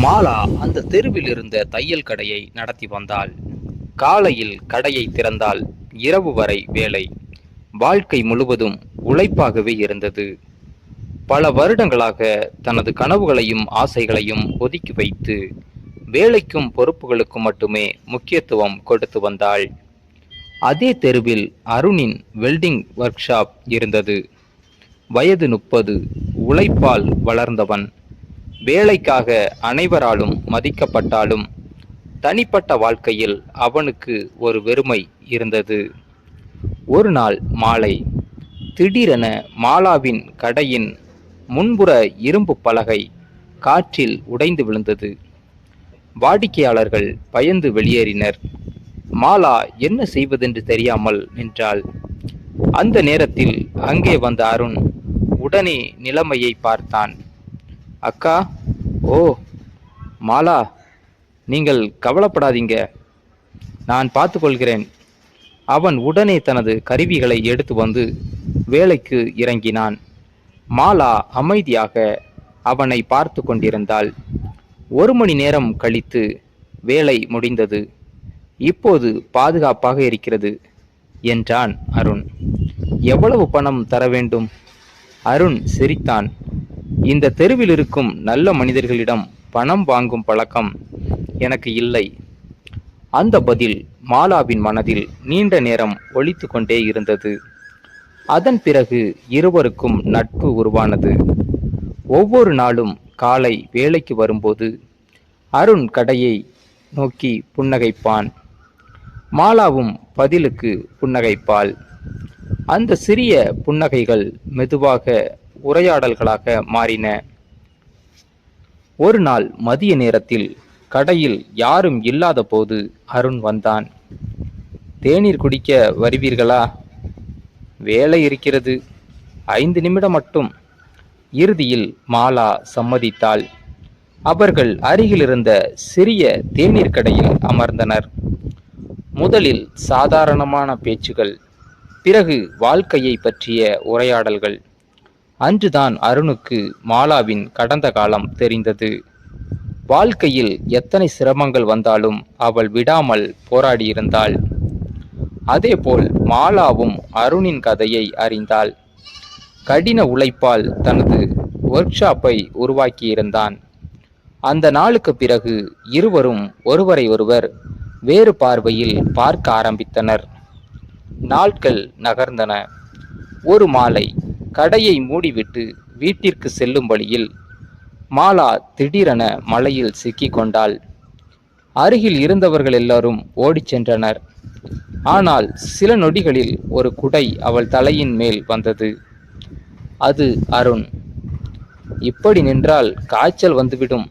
மாலா அந்த தெருவில் இருந்த தையல் கடையை நடத்தி வந்தாள். காலையில் கடையை திறந்தால் இரவு வரை வேலை. வாழ்க்கை முழுவதும் உழைப்பாகவே இருந்தது. பல வருடங்களாக தனது கனவுகளையும் ஆசைகளையும் ஒதுக்கி வைத்து வேலைக்கும் பொறுப்புகளுக்கும் மட்டுமே முக்கியத்துவம் கொடுத்து வந்தாள். அதே தெருவில் அருணின் வெல்டிங் ஒர்க் ஷாப் இருந்தது. வயது 30. உழைப்பால் வளர்ந்தவன். வேலைக்காக அனைவராலும் மதிக்கப்பட்டாலும் தனிப்பட்ட வாழ்க்கையில் அவனுக்கு ஒரு வெறுமை இருந்தது. ஒரு நாள் மாலை திடீரென மாலாவின் கடையின் முன்புற இரும்பு பலகை காற்றில் உடைந்து விழுந்தது. வாடிக்கையாளர்கள் பயந்து வெளியேறினர். மாலா என்ன செய்வதென்று தெரியாமல் நின்றாள். அந்த நேரத்தில் அங்கே வந்த அருண் உடனே நிலைமையை பார்த்தான். அக்கா, ஓ மாலா, நீங்கள் கவலைப்படாதீங்க, நான் பார்த்துக்கொள்கிறேன். அவன் உடனே தனது கருவிகளை எடுத்து வந்து வேலைக்கு இறங்கினான். மாலா அமைதியாக அவனை பார்த்து கொண்டிருந்தாள். 1 மணி நேரம் கழித்து வேலை முடிந்தது. இப்போது பாதுகாப்பாக இருக்கிறது என்றான் அருண். எவ்வளவு பணம் தர வேண்டும்? அருண் சிரித்தான். இந்த தெருவில் இருக்கும் நல்ல மனிதர்களிடம் பணம் வாங்கும் பழக்கம் எனக்கு இல்லை. அந்த பதில் மாலாவின் மனதில் நீண்ட நேரம் ஒலித்து கொண்டே இருந்தது. அதன் பிறகு இருவருக்கும் நட்பு உருவானது. ஒவ்வொரு நாளும் காலை வேலைக்கு வரும்போது அருண் கடையை நோக்கி புன்னகைப்பான். மாலாவும் பதிலுக்கு புன்னகைப்பாள். அந்த சிறிய புன்னகைகள் மெதுவாக உரையாடல்களாக மாறின. ஒரு நாள் மதிய நேரத்தில் கடையில் யாரும் இல்லாத போது அருண் வந்தான். தேநீர் குடிக்க வருவீர்களா? வேலை இருக்கிறது, 5 நிமிடம் மட்டும். இறுதியில் மாலா சம்மதித்தாள். அவர்கள் அருகில் இருந்த சிறிய தேநீர் கடையில் அமர்ந்தனர். முதலில் சாதாரணமான பேச்சுகள், பிறகு வாழ்க்கையை பற்றிய உரையாடல்கள். அன்றுதான் அருணுக்கு மாலாவின் கடந்த காலம் தெரிந்தது. வாழ்க்கையில் எத்தனை சிரமங்கள் வந்தாலும் அவள் விடாமல் போராடியிருந்தாள். அதேபோல் மாலாவும் அருணின் கதையை அறிந்தாள். கடின உழைப்பால் தனது ஒர்க் ஷாப்பை உருவாக்கியிருந்தான். அந்த நாளுக்கு பிறகு இருவரும் ஒருவரை ஒருவர் வேறு பார்வையில் பார்க்க ஆரம்பித்தனர். நாட்கள் நகர்ந்தன. ஒரு மாலை கடையை மூடிவிட்டு வீட்டிற்கு செல்லும் வழியில் மாலா திடீரென மழையில் சிக்கிக் கொண்டாள். அருகில் இருந்தவர்கள் எல்லாரும் ஓடிச் சென்றனர். ஆனால் சில நொடிகளில் ஒரு குடை அவள் தலையின் மேல் வந்தது. அது அருண். இப்படி நின்றால் காய்ச்சல் வந்துவிடும்.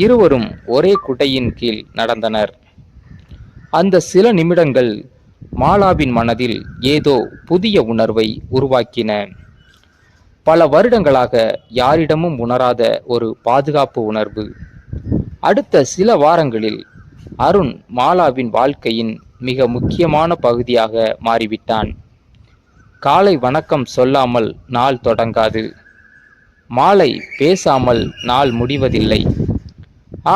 இருவரும் ஒரே குடையின் கீழ் நடந்தனர். அந்த சில நிமிடங்கள் மாலாவின் மனதில் ஏதோ புதிய உணர்வை உருவாக்கின. பல வருடங்களாக யாரிடமும் உணராத ஒரு பாதுகாப்பு உணர்வு. அடுத்த சில வாரங்களில் அருண் மாலாவின் வாழ்க்கையின் மிக முக்கியமான பகுதியாக மாறிவிட்டான். காலை வணக்கம் சொல்லாமல் நாள் தொடங்காது. மாலை பேசாமல் நாள் முடிவதில்லை.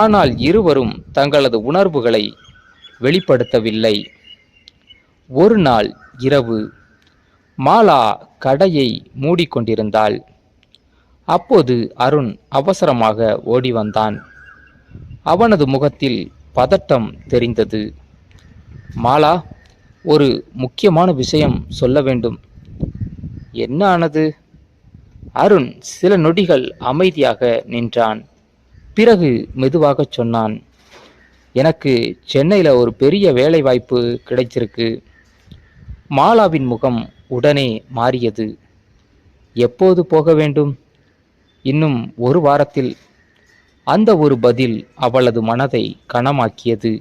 ஆனால் இருவரும் தங்களது உணர்வுகளை வெளிப்படுத்தவில்லை. ஒரு நாள் இரவு மாலா கடையை மூடிக்கொண்டிருந்தாள். அப்போது அருண் அவசரமாக ஓடி வந்தான். அவனது முகத்தில் பதட்டம் தெரிந்தது. மாலா, ஒரு முக்கியமான விஷயம் சொல்ல வேண்டும். என்ன ஆனது? அருண் சில நொடிகள் அமைதியாக நின்றான். பிறகு மெதுவாக சொன்னான். எனக்கு சென்னையில் ஒரு பெரிய வேலை வாய்ப்பு கிடைச்சிருக்கு. மாலாவின் முகம் உடனே மாறியது. எப்போது போக வேண்டும்? இன்னும் 1 வாரத்தில். அந்த ஒரு பதில் அவளது மனதை கனமாக்கியது.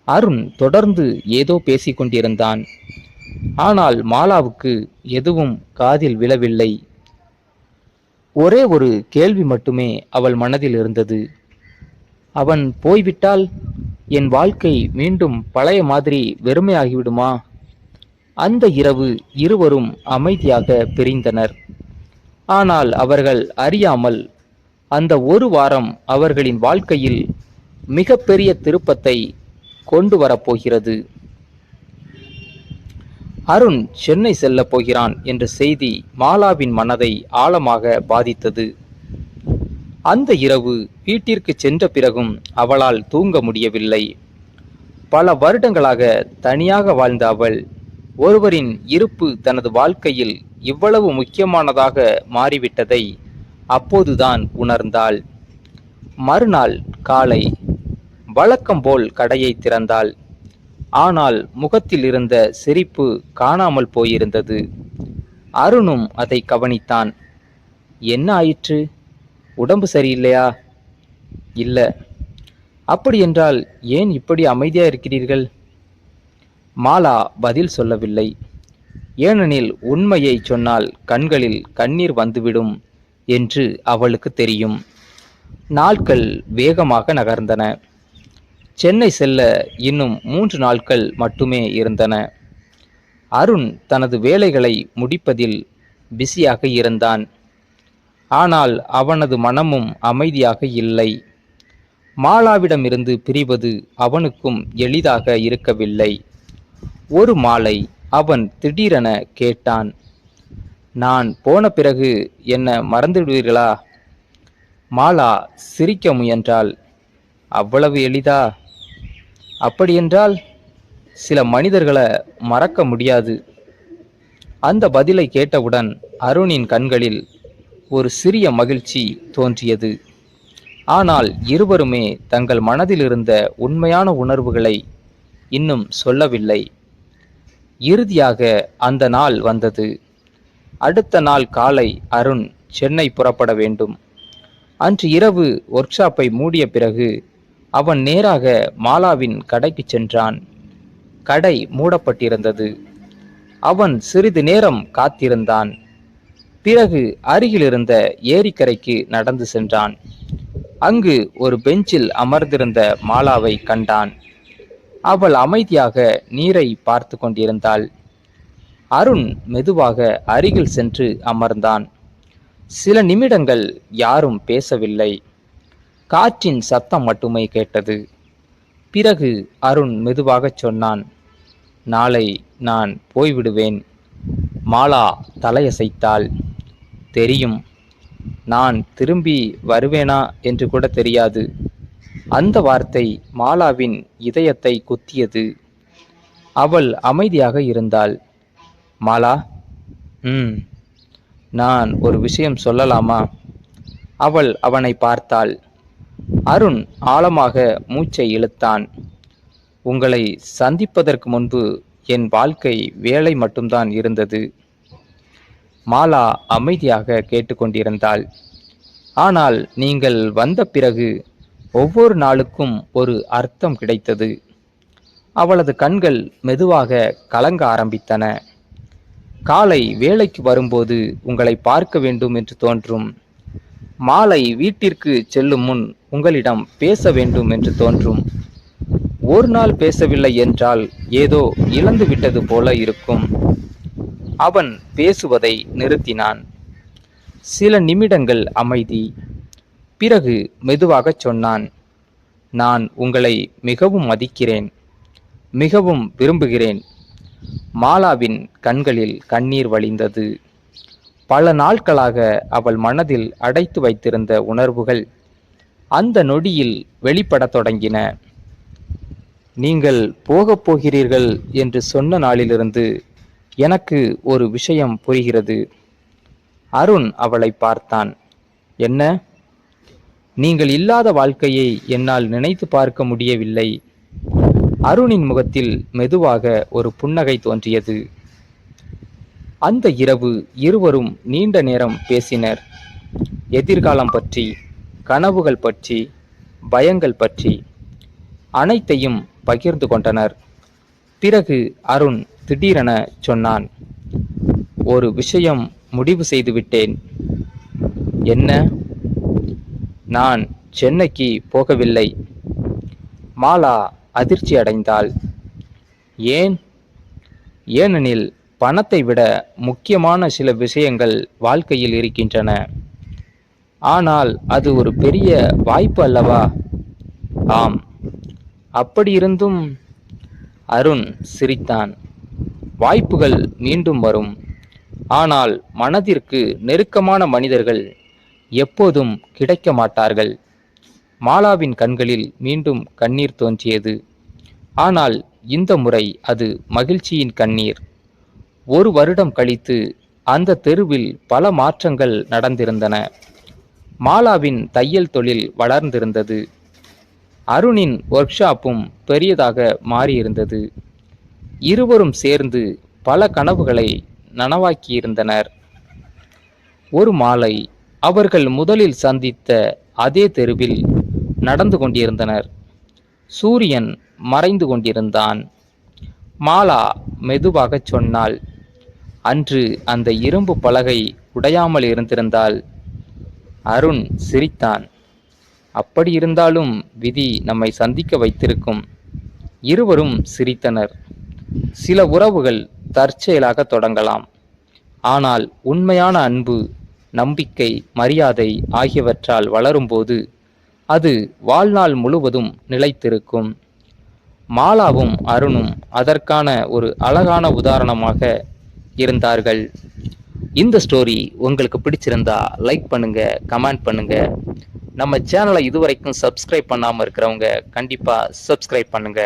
அருண் தொடர்ந்து ஏதோ பேசிக்கொண்டிருந்தான். ஆனால் மாலாவுக்கு எதுவும் காதில் விழவில்லை. ஒரே ஒரு கேள்வி மட்டுமே அவள் மனதில் இருந்தது. அவன் போய்விட்டால் என் வாழ்க்கை மீண்டும் பழைய மாதிரி வெறுமையாகிவிடுமா? அந்த இரவு இருவரும் அமைதியாக பிரிந்தனர். ஆனால் அவர்கள் அறியாமல் அந்த ஒரு வாரம் அவர்களின் வாழ்க்கையில் மிகப்பெரிய திருப்பத்தை கொண்டு வரப்போகிறது. அருண் சென்னை செல்ல போகிறான் என்ற செய்தி மாலாவின் மனதை ஆழமாக பாதித்தது. அந்த இரவு வீட்டிற்கு சென்ற பிறகும் அவளால் தூங்க முடியவில்லை. பல வருடங்களாக தனியாக வாழ்ந்த அவள் ஒருவரின் இருப்பு தனது வாழ்க்கையில் இவ்வளவு முக்கியமானதாக மாறிவிட்டதை அப்போதுதான் உணர்ந்தாள். மறுநாள் காலை வழக்கம் போல் கடையை திறந்தாள். ஆனால் முகத்தில் இருந்த சிரிப்பு காணாமல் போயிருந்தது. அருணும் அதை கவனித்தான். என்ன ஆயிற்று? உடம்பு சரியில்லையா? இல்ல. அப்படியென்றால் ஏன் இப்படி அமைதியா இருக்கிறீர்கள்? மாலா பதில் சொல்லவில்லை. ஏனெனில் உண்மையை சொன்னால் கண்களில் கண்ணீர் வந்துவிடும் என்று அவளுக்கு தெரியும். நாட்கள் வேகமாக நகர்ந்தன. சென்னை செல்ல இன்னும் 3 நாட்கள் மட்டுமே இருந்தன. அருண் தனது வேலைகளை முடிப்பதில் பிஸியாக இருந்தான். ஆனால் அவனது மனமும் அமைதியாக இல்லை. மாலாவிடமிருந்து பிரிவது அவனுக்கும் எளிதாக இருக்கவில்லை. ஒரு மாலை அவன் திடீரென கேட்டான், நான் போன பிறகு என்ன மறந்துவிடுவீர்களா? மாலா சிரிக்க முயன்றாள். அவ்வளவு எளிதா? அப்படியென்றால் சில மனிதர்களை மறக்க முடியாது. அந்த பதிலை கேட்டவுடன் அருணின் கண்களில் ஒரு சிறிய மகிழ்ச்சி தோன்றியது. ஆனால் இருவருமே தங்கள் மனதில் இருந்த உண்மையான உணர்வுகளை இன்னும் சொல்லவில்லை. இறுதியாக அந்த நாள் வந்தது. அடுத்த நாள் காலை அருண் சென்னை புறப்பட வேண்டும். அன்று இரவு ஒர்க் ஷாப்பை மூடிய பிறகு அவன் நேராக மாலாவின் கடைக்கு சென்றான். கடை மூடப்பட்டிருந்தது. அவன் சிறிது நேரம் காத்திருந்தான். பிறகு அருகில் இருந்த ஏரிக்கரைக்கு நடந்து சென்றான். அங்கு ஒரு பெஞ்சில் அமர்ந்திருந்த மாலாவை கண்டான். அவள் அமைதியாக நீரை பார்த்து கொண்டிருந்தாள். அருண் மெதுவாக அருகில் சென்று அமர்ந்தான். சில நிமிடங்கள் யாரும் பேசவில்லை. காற்றின் சத்தம் மட்டுமே கேட்டது. பிறகு அருண் மெதுவாக சொன்னான், நாளை நான் போய்விடுவேன். மாலா தலையசைத்தாள். தெரியும். நான் திரும்பி வருவேனா என்று கூட தெரியாது. அந்த வார்த்தை மாலாவின் இதயத்தை குத்தியது. அவள் அமைதியாக இருந்தாள். மாலா, நான் ஒரு விஷயம் சொல்லலாமா? அவள் அவனை பார்த்தாள். அருண் ஆழமாக மூச்சை இழுத்தான். உங்களை சந்திப்பதற்கு முன்பு என் வாழ்க்கை வேலை மட்டும்தான் இருந்தது. மாலா அமைதியாக கேட்டுக்கொண்டிருந்தாள். ஆனால் நீங்கள் வந்த பிறகு ஒவ்வொரு நாளுக்கும் ஒரு அர்த்தம் கிடைத்தது. அவளது கண்கள் மெதுவாக கலங்க ஆரம்பித்தன. காலை வேலைக்கு வரும்போது உங்களை பார்க்க வேண்டும் என்று தோன்றும். மாலை வீட்டிற்கு செல்லும் முன் உங்களிடம் பேச வேண்டும் என்று தோன்றும். ஒரு நாள் பேசவில்லை என்றால் ஏதோ இழந்து விட்டது போல இருக்கும். அவன் பேசுவதை நிறுத்தினான். சில நிமிடங்கள் அமைதி. பிறகு மெதுவாக சொன்னான், நான் உங்களை மிகவும் மதிக்கிறேன், மிகவும் விரும்புகிறேன். மாலாவின் கண்களில் கண்ணீர் வழிந்தது. பல நாட்களாக அவள் மனதில் அடைத்து வைத்திருந்த உணர்வுகள் அந்த நொடியில் வெளிப்படத் தொடங்கின. நீங்கள் போகப் போகிறீர்கள் என்று சொன்ன நாளிலிருந்து எனக்கு ஒரு விஷயம் புரிகிறது. அருண் அவளை பார்த்தான். என்ன? நீங்கள் இல்லாத வாழ்க்கையை என்னால் நினைத்து பார்க்க முடியவில்லை. அருணின் முகத்தில் மெதுவாக ஒரு புன்னகை தோன்றியது. அந்த இரவு இருவரும் நீண்ட நேரம் பேசினர். எதிர்காலம் பற்றி, கனவுகள் பற்றி, பயங்கள் பற்றி அனைத்தையும் பகிர்ந்து கொண்டனர். பிறகு அருண் திடீரென சொன்னான், ஒரு விஷயம் முடிவு செய்துவிட்டேன். என்ன? நான் சென்னைக்கு போகவில்லை. மாலா அதிர்ச்சி அடைந்தாள். ஏன்? ஏனெனில் பணத்தை விட முக்கியமான சில விஷயங்கள் வாழ்க்கையில் இருக்கின்றன. ஆனால் அது ஒரு பெரிய வாய்ப்பு அல்லவா? ஆம். அப்படியிருந்தும் அருண் சிரித்தான். வாய்ப்புகள் மீண்டும் வரும். ஆனால் மனதிற்கு நெருக்கமான மனிதர்கள் எப்போதும் கிடைக்க மாட்டார்கள். மாலாவின் கண்களில் மீண்டும் கண்ணீர் தோன்றியது. ஆனால் இந்த முறை அது மகிழ்ச்சியின் கண்ணீர். 1 வருடம் கழித்து அந்த தெருவில் பல மாற்றங்கள் நடந்திருந்தன. மாலாவின் தையல் தொழில் வளர்ந்திருந்தது. அருணின் ஒர்க் ஷாப்பும் பெரியதாக மாறியிருந்தது. இருவரும் சேர்ந்து பல கனவுகளை நனவாக்கியிருந்தனர். ஒரு மாலை அவர்கள் முதலில் சந்தித்த அதே தெருவில் நடந்து கொண்டிருந்தனர். சூரியன் மறைந்து கொண்டிருந்தான். மாலா மெதுவாகச் சொன்னாள், அன்று அந்த இரும்பு பலகை உடையாமல் இருந்திருந்தால். அருண் சிரித்தான். அப்படியிருந்தாலும் விதி நம்மை சந்திக்க வைத்திருக்கும். இருவரும் சிரித்தனர். சில உறவுகள் தற்செயலாக தொடங்கலாம். ஆனால் உண்மையான அன்பு, நம்பிக்கை, மரியாதை ஆகியவற்றால் வளரும்போது அது வாழ்நாள் முழுவதும் நிலைத்திருக்கும். மாலாவும் அருணும் அதற்கான ஒரு அழகான உதாரணமாக இருந்தார்கள். இந்த ஸ்டோரி உங்களுக்கு பிடிச்சிருந்தா லைக் பண்ணுங்க, கமெண்ட் பண்ணுங்க. நம்ம சேனலை இதுவரைக்கும் சப்ஸ்கிரைப் பண்ணாமல் இருக்கிறவங்க கண்டிப்பாக சப்ஸ்கிரைப் பண்ணுங்க.